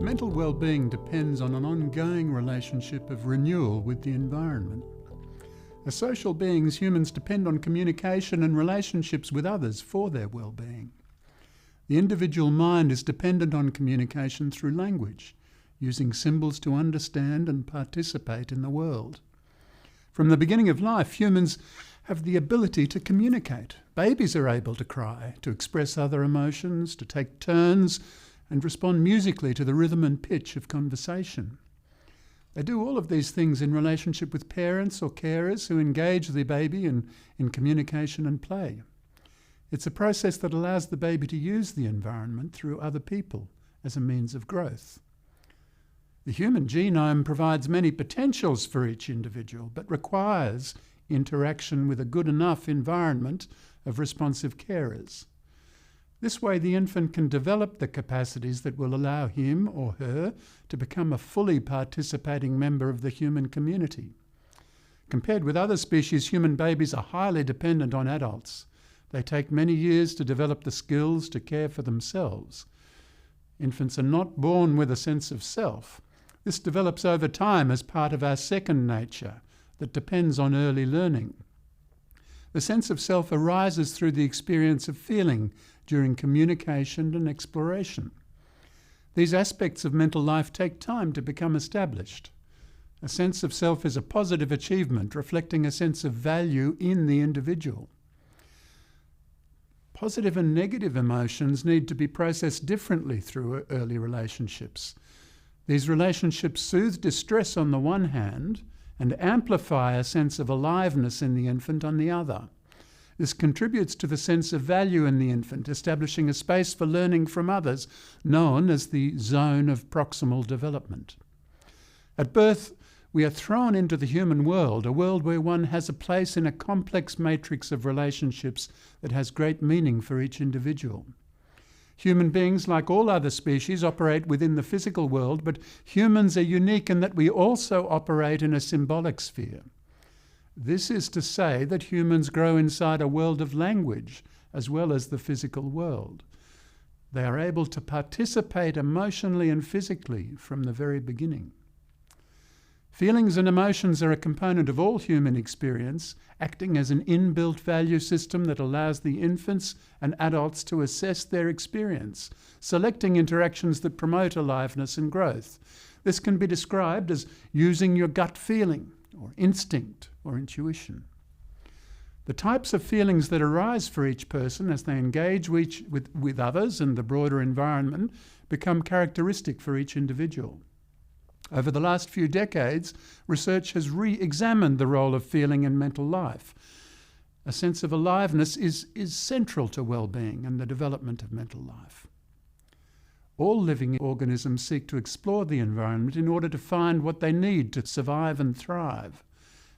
Mental well-being depends on an ongoing relationship of renewal with the environment. As social beings, humans depend on communication and relationships with others for their well-being. The individual mind is dependent on communication through language, using symbols to understand and participate in the world. From the beginning of life, humans have the ability to communicate. Babies are able to cry, to express other emotions, to take turns, and respond musically to the rhythm and pitch of conversation. They do all of these things in relationship with parents or carers who engage the baby in communication and play. It's a process that allows the baby to use the environment through other people as a means of growth. The human genome provides many potentials for each individual, but requires interaction with a good enough environment of responsive carers. This way, the infant can develop the capacities that will allow him or her to become a fully participating member of the human community. Compared with other species, human babies are highly dependent on adults. They take many years to develop the skills to care for themselves. Infants are not born with a sense of self. This develops over time as part of our second nature that depends on early learning. The sense of self arises through the experience of feeling during communication and exploration. These aspects of mental life take time to become established. A sense of self is a positive achievement, reflecting a sense of value in the individual. Positive and negative emotions need to be processed differently through early relationships. These relationships soothe distress on the one hand and amplify a sense of aliveness in the infant on the other. This contributes to the sense of value in the infant, establishing a space for learning from others, known as the zone of proximal development. At birth, we are thrown into the human world, a world where one has a place in a complex matrix of relationships that has great meaning for each individual. Human beings, like all other species, operate within the physical world, but humans are unique in that we also operate in a symbolic sphere. This is to say that humans grow inside a world of language as well as the physical world. They are able to participate emotionally and physically from the very beginning. Feelings and emotions are a component of all human experience, acting as an inbuilt value system that allows the infants and adults to assess their experience, selecting interactions that promote aliveness and growth. This can be described as using your gut feeling, or instinct, or intuition. The types of feelings that arise for each person as they engage with others and the broader environment become characteristic for each individual. Over the last few decades, research has re-examined the role of feeling in mental life. A sense of aliveness is central to well-being and the development of mental life. All living organisms seek to explore the environment in order to find what they need to survive and thrive.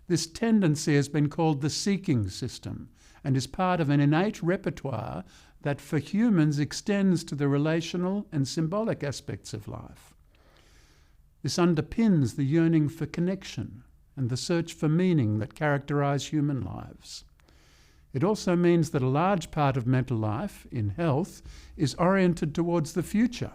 This tendency has been called the seeking system and is part of an innate repertoire that for humans extends to the relational and symbolic aspects of life. This underpins the yearning for connection and the search for meaning that characterize human lives. It also means that a large part of mental life, in health, is oriented towards the future.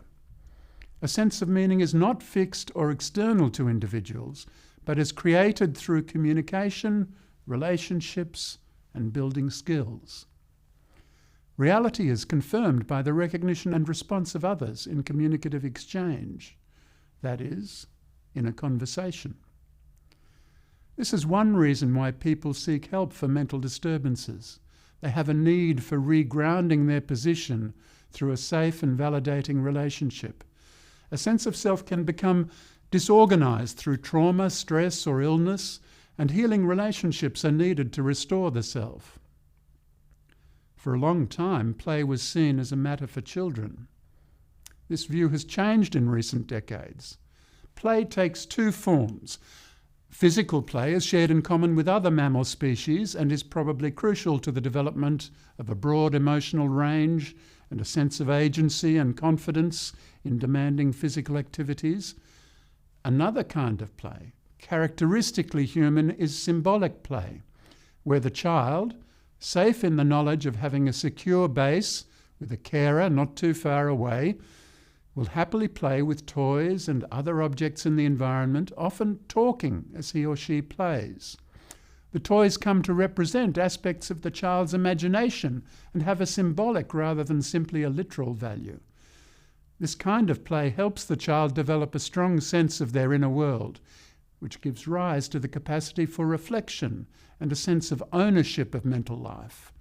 A sense of meaning is not fixed or external to individuals, but is created through communication, relationships, and building skills. Reality is confirmed by the recognition and response of others in communicative exchange, that is, in a conversation. This is one reason why people seek help for mental disturbances. They have a need for regrounding their position through a safe and validating relationship. A sense of self can become disorganized through trauma, stress, or illness, and healing relationships are needed to restore the self. For a long time, play was seen as a matter for children. This view has changed in recent decades. Play takes two forms. Physical play is shared in common with other mammal species and is probably crucial to the development of a broad emotional range and a sense of agency and confidence in demanding physical activities. Another kind of play, characteristically human, is symbolic play, where the child, safe in the knowledge of having a secure base with a carer not too far away, will happily play with toys and other objects in the environment, often talking as he or she plays. The toys come to represent aspects of the child's imagination and have a symbolic rather than simply a literal value. This kind of play helps the child develop a strong sense of their inner world, which gives rise to the capacity for reflection and a sense of ownership of mental life.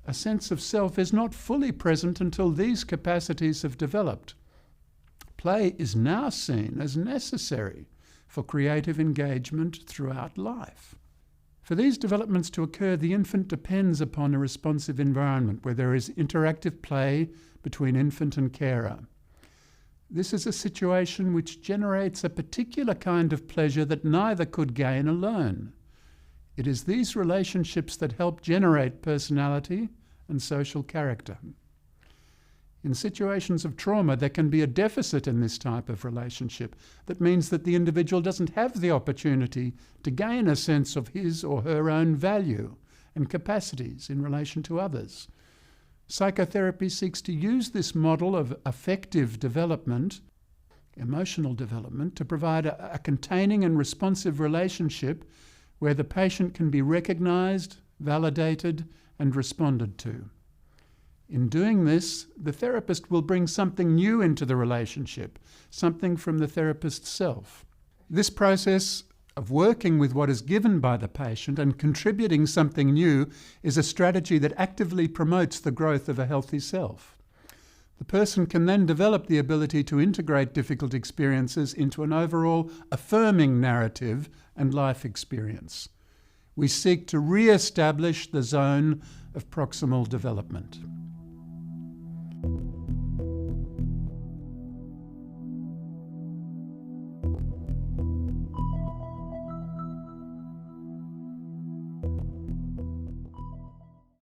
A sense of self is not fully present until these capacities have developed. Play is now seen as necessary for creative engagement throughout life. For these developments to occur, the infant depends upon a responsive environment where there is interactive play between infant and carer. This is a situation which generates a particular kind of pleasure that neither could gain alone. It is these relationships that help generate personality and social character. In situations of trauma, there can be a deficit in this type of relationship. That means that the individual doesn't have the opportunity to gain a sense of his or her own value and capacities in relation to others. Psychotherapy seeks to use this model of affective development, emotional development, to provide a containing and responsive relationship where the patient can be recognized, validated, and responded to. In doing this, the therapist will bring something new into the relationship, something from the therapist's self. This process of working with what is given by the patient and contributing something new is a strategy that actively promotes the growth of a healthy self. The person can then develop the ability to integrate difficult experiences into an overall affirming narrative and life experience. We seek to re-establish the zone of proximal development.